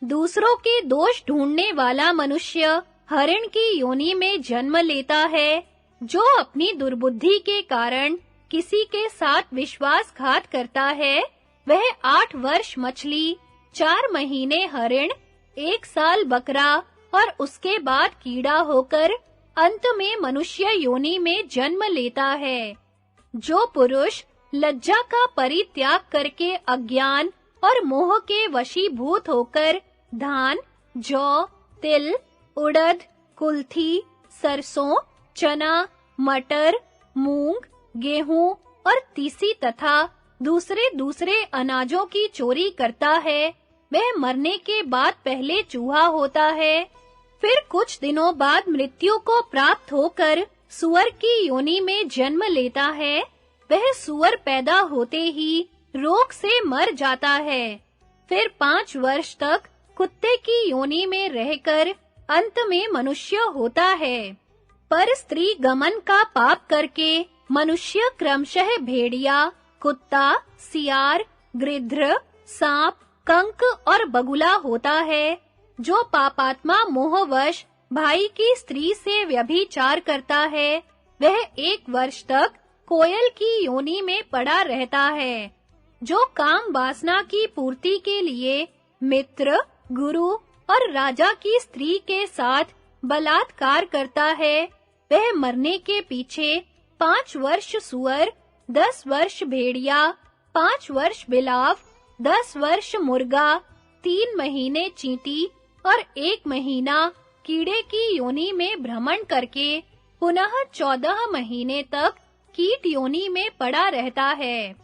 दूसरों के दोष ढूंढने वाला मनुष्य हरिण की योनि में जन्म लेता है, जो अपनी दुर्बुद्धि के कारण किसी के साथ विश्वासघात करता है, वह 8 वर्ष मछली, 4 महीने हरिण, 1 साल बकरा और उसके बाद कीड़ा होकर अंत में मनुष्य योनि में जन्म लेता है। जो पुरुष लज्जा का परित्याग करके अज्ञान और मोह के वशीभूत होकर धान, जौ, तिल, उड़द, कुल्थी, सरसों, चना, मटर, मूंग, गेहूं और तीसी तथा दूसरे अनाजों की चोरी करता है, वह मरने के बाद पहले चूहा होता है। फिर कुछ दिनों बाद मृत्यु को प्राप्त होकर सूअर की योनि में जन्म लेता है। वह सूअर पैदा होते ही रोग से मर जाता है। फिर 5 वर्ष तक कुत्ते की योनि में रहकर अंत में मनुष्य होता है। पर स्त्री गमन का पाप करके मनुष्य क्रमशः भेड़िया, कुत्ता, सियार, गृध्र, सांप, कंक और बगुला होता है। जो पापात्मा मोहवश भाई की स्त्री से व्यभिचार करता है, वह 1 वर्ष तक कोयल की योनि में पड़ा रहता है। जो काम वासना की पूर्ति के लिए मित्र, गुरु और राजा की स्त्री के साथ बलात्कार करता है, वह मरने के पीछे 5 वर्ष सूअर, 10 वर्ष भेड़िया, 5 वर्ष बिलाव, 10 वर्ष मुर्गा, 3 महीने चींटी और 1 महीना कीड़े की योनि में भ्रमण करके पुनः 14 महीने तक कीट योनि में पड़ा रहता है।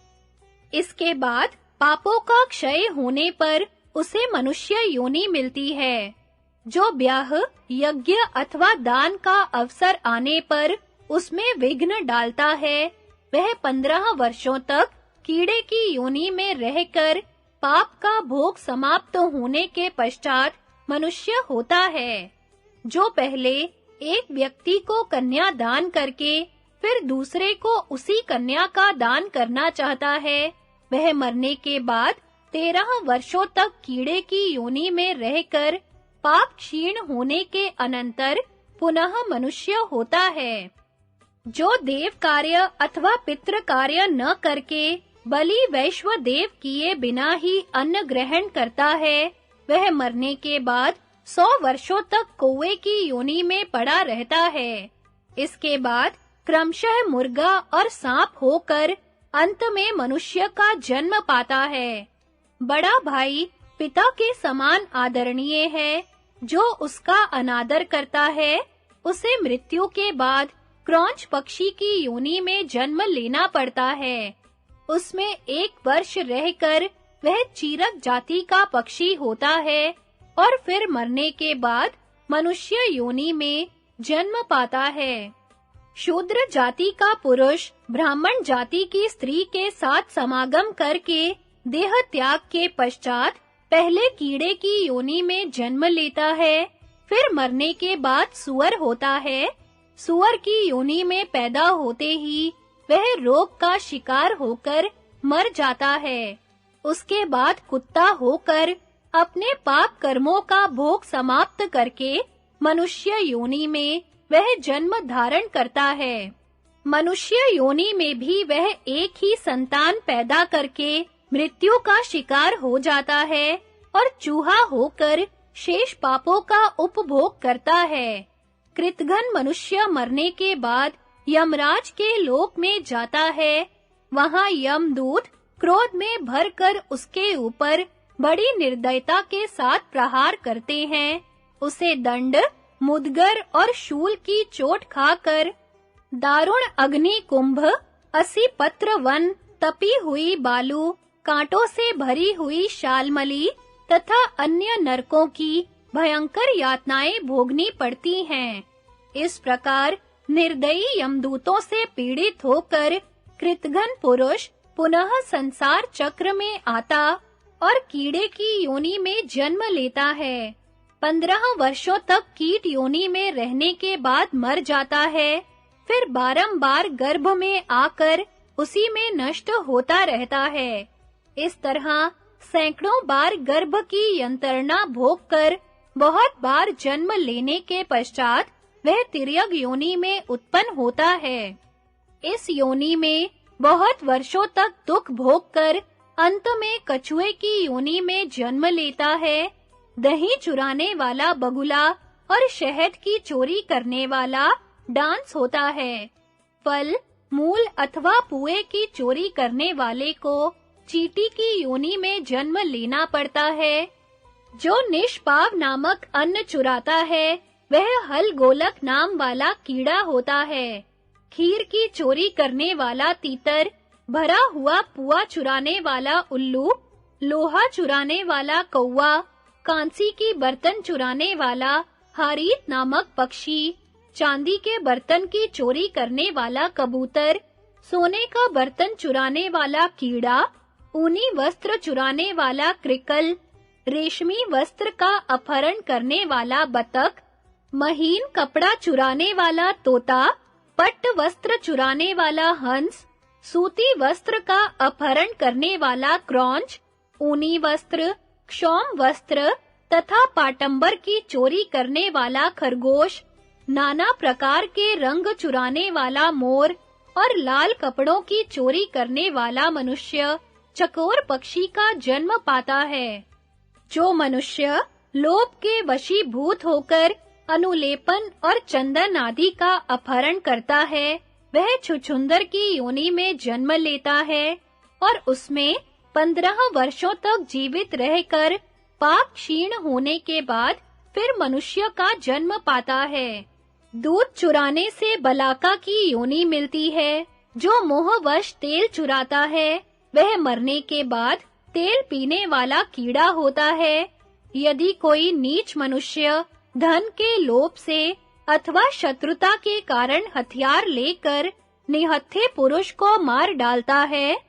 इसके बाद पापों का क्षय होने पर उसे मनुष्य योनि मिलती है। जो ब्याह, यज्ञ अथवा दान का अवसर आने पर उसमें विघ्न डालता है, वह 15 वर्षों तक कीड़े की योनि में रहकर पाप का भोग समाप्त होने के पश्चात मनुष्य होता है। जो पहले एक व्यक्ति को कन्या दान करके फिर दूसरे को उसी कन्या का दान करना चाहता है, वह मरने के बाद 13 वर्षों तक कीड़े की योनि में रहकर पाप क्षीण होने के अनंतर पुनः मनुष्य होता है। जो देव कार्य अथवा पितृ कार्य न करके बलि वैश्व देव किए बिना ही अन्न ग्रहण करता है, वह मरने के बाद 100 वर्षों तक कौवे की योनि में पड़ा रहता है। इसके बाद क्रमशः मुर्गा और सांप होकर अंत में मनुष्य का जन्म पाता है। बड़ा भाई पिता के समान आदरणीय है। जो उसका अनादर करता है, उसे मृत्यु के बाद क्रौंच पक्षी की योनि में जन्म लेना पड़ता है। उसमें 1 वर्ष रहकर वह चीरक जाति का पक्षी होता है और फिर मरने के बाद मनुष्य योनि में जन्म पाता है। शूद्र जाति का पुरुष ब्राह्मण जाति की स्त्री के साथ समागम करके देह त्याग के पश्चात पहले कीड़े की योनि में जन्म लेता है, फिर मरने के बाद सूअर होता है। सूअर की योनि में पैदा होते ही वह रोग का शिकार होकर मर जाता है। उसके बाद कुत्ता होकर अपने पाप कर्मों का भोग समाप्त करके मनुष्य योनि में वह जन्म धारण करता है। मनुष्य योनि में भी वह एक ही संतान पैदा करके मृत्यु का शिकार हो जाता है और चूहा होकर शेष पापों का उपभोग करता है। कृतघ्न मनुष्य मरने के बाद यमराज के लोक में जाता है। वहां यमदूत क्रोध में भरकर उसके ऊपर बड़ी निर्दयता के साथ प्रहार करते हैं। उसे दंड, मुदगर और शूल की चोट खाकर दारुण अग्नि कुंभ, 80 पत्र वन, तपी हुई बालू, कांटों से भरी हुई शालमली तथा अन्य नरकों की भयंकर यातनाएं भोगनी पड़ती हैं। इस प्रकार निर्दयी यमदूतों से पीड़ित होकर कृतघ्न पुरुष पुनः संसार चक्र में आता और कीड़े की योनि में जन्म लेता है। 15 वर्षों तक कीट योनि में रहने के बाद मर जाता है। फिर बारंबार गर्भ में आकर उसी में नष्ट होता रहता है। इस तरह सैकड़ों बार गर्भ की यंत्रणा भोगकर बहुत बार जन्म लेने के पश्चात वह तिर्यक योनि में उत्पन्न होता है। इस योनि में बहुत वर्षों तक दुख भोगकर अंत में कछुए की योनि में जन्म लेता है। दही चुराने वाला बगुला और शहद की चोरी करने वाला डांस होता है। फल, मूल अथवा पुए की चोरी करने वाले को चींटी की योनि में जन्म लेना पड़ता है। जो निष्पाव नामक अन्न चुराता है, वह हलगोलक नाम वाला कीड़ा होता है। खीर की चोरी करने वाला तीतर, भरा हुआ पुआ चुराने वाला उल्लू, लोहा चुराने वाला कौवा, कांसी की बर्तन चुराने वाला हारीत नामक पक्षी, चांदी के बर्तन की चोरी करने वाला कबूतर, सोने का बर्तन चुराने वाला कीड़ा, ऊनी वस्त्र चुराने वाला क्रिकल, रेशमी वस्त्र का अपहरण करने वाला बतख, महीन कपड़ा चुराने वाला तोता, पट्ट वस्त्र चुराने वाला हंस, सूती वस्त्र का अपहरण करने वाला क्रौंच, ऊनी वस्त्र, क्षौम वस्त्र तथा पाटंबर की चोरी करने वाला खरगोश, नाना प्रकार के रंग चुराने वाला मोर और लाल कपड़ों की चोरी करने वाला मनुष्य चकोर पक्षी का जन्म पाता है। जो मनुष्य लोभ के वशीभूत होकर अनुलेपन और चंदन आदि का अपहरण करता है, वह छुछुंदर की योनि में जन्म लेता है और उसमें 15 वर्षों तक जीवित रहकर पाप क्षीण होने के बाद फिर मनुष्य का जन्म पाता है। दूध चुराने से बलाका की योनि मिलती है। जो मोहवश तेल चुराता है, वह मरने के बाद तेल पीने वाला कीड़ा होता है। यदि कोई नीच मनुष्य धन के लोभ से अथवा शत्रुता के कारण हथियार लेकर निहत्थे पुरुष को मार डालता है,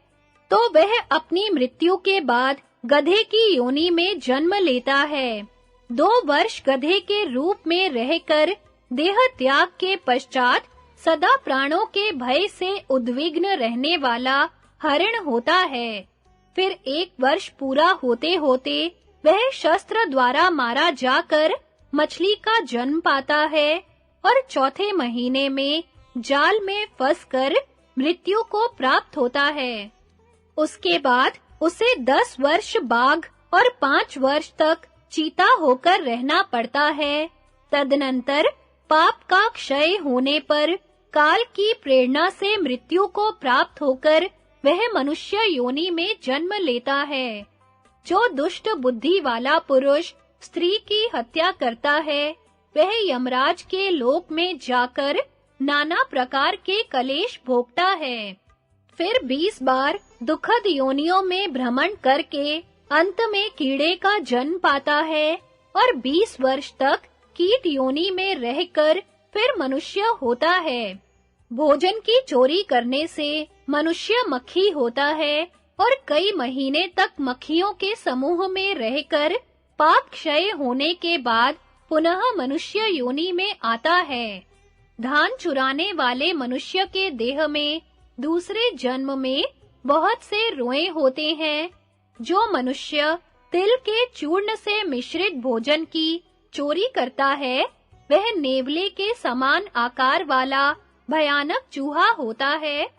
तो वह अपनी मृत्यु के बाद गधे की योनि में जन्म लेता है। 2 वर्ष गधे के रूप में रहकर देह त्याग के पश्चात सदा प्राणों के भय से उद्विग्न रहने वाला हरिण होता है। फिर 1 वर्ष पूरा होते-होते वह शस्त्र द्वारा मारा जाकर मछली का जन्म पाता है और चौथे महीने में जाल में फंसकर मृत्यु को प्राप्त होता है। उसके बाद उसे 10 वर्ष बाघ और 5 वर्ष तक चीता होकर रहना पड़ता है। तदनंतर पाप का क्षय होने पर काल की प्रेरणा से मृत्यु को प्राप्त होकर वह मनुष्य योनि में जन्म लेता है। जो दुष्ट बुद्धि वाला पुरुष स्त्री की हत्या करता है, वह यमराज के लोक में जाकर नाना प्रकार के कलेश भोगता है। फिर 20 बार दुखद योनियों में भ्रमण करके अंत में कीड़े का जन्म पाता है और 20 वर्ष तक कीट योनि में रहकर फिर मनुष्य होता है। भोजन की चोरी करने से मनुष्य मक्खी होता है और कई महीने तक मक्खियों के समूह में रहकर पाप क्षय होने के बाद पुनः मनुष्य योनि में आता है। धान चुराने वाले मनुष्य के देह में दूसरे जन्म में बहुत से रोएं होते हैं। जो मनुष्य तिल के चूर्ण से मिश्रित भोजन की चोरी करता है, वह नेवले के समान आकार वाला भयानक चूहा होता है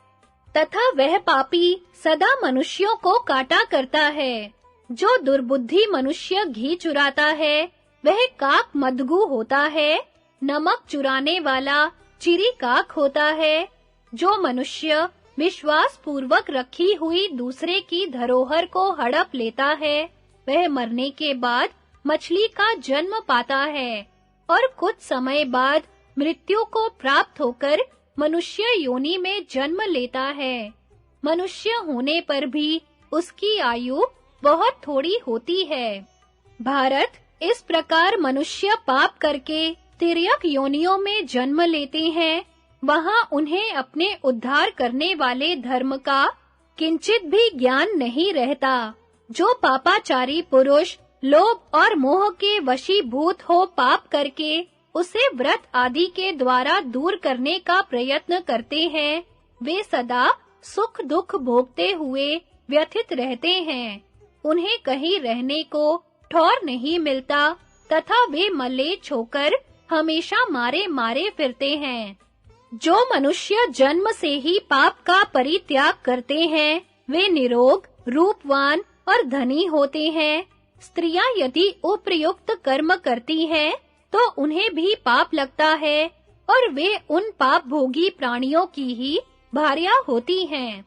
तथा वह पापी सदा मनुष्यों को काटा करता है। जो दुर्बुद्धि मनुष्य घी चुराता है, वह काक मदगु होता है। नमक चुराने वाला चिरी काक होता है। जो मनुष्य विश्वास पूर्वक रखी हुई दूसरे की धरोहर को हड़प लेता है, वह मरने के बाद मछली का जन्म पाता है और कुछ समय बाद मृत्यु को प्राप्त होकर मनुष्य योनि में जन्म लेता है। मनुष्य होने पर भी उसकी आयु बहुत थोड़ी होती है। भारत, इस प्रकार मनुष्य पाप करके तिर्यक योनियों में जन्म लेते हैं। वहां उन्हें अपने उद्धार करने वाले धर्म का किंचित भी ज्ञान नहीं रहता। जो पापाचारी पुरुष लोभ और मोह के वशीभूत हो पाप करके उसे व्रत आदि के द्वारा दूर करने का प्रयत्न करते हैं, वे सदा सुख दुख भोगते हुए व्यथित रहते हैं। उन्हें कहीं रहने को ठौर नहीं मिलता तथा वे मलेच्छ होकर हमेशा मारे फिरते हैं। जो मनुष्य जन्म से ही पाप का परित्याग करते हैं, वे निरोग, रूपवान और धनी होते हैं। स्त्रियां यदि उपयुक्त कर्म करती हैं, तो उन्हें भी पाप लगता है और वे उन पाप भोगी प्राणियों की ही भार्या होती हैं।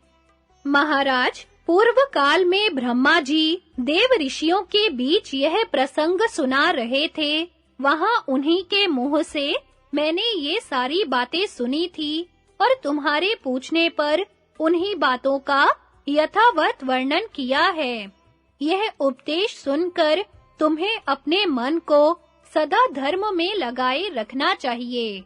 महाराज, पूर्व काल में ब्रह्मा जी देव ऋषियों के बीच यह प्रसंग सुना रहे थे। वहां उन्हीं के मुंह से मैंने ये सारी बातें सुनी थी और तुम्हारे पूछने पर उन्हीं बातों का यथावत वर्णन किया है। यह उपदेश सुनकर तुम्हें अपने मन को सदा धर्म में लगाए रखना चाहिए।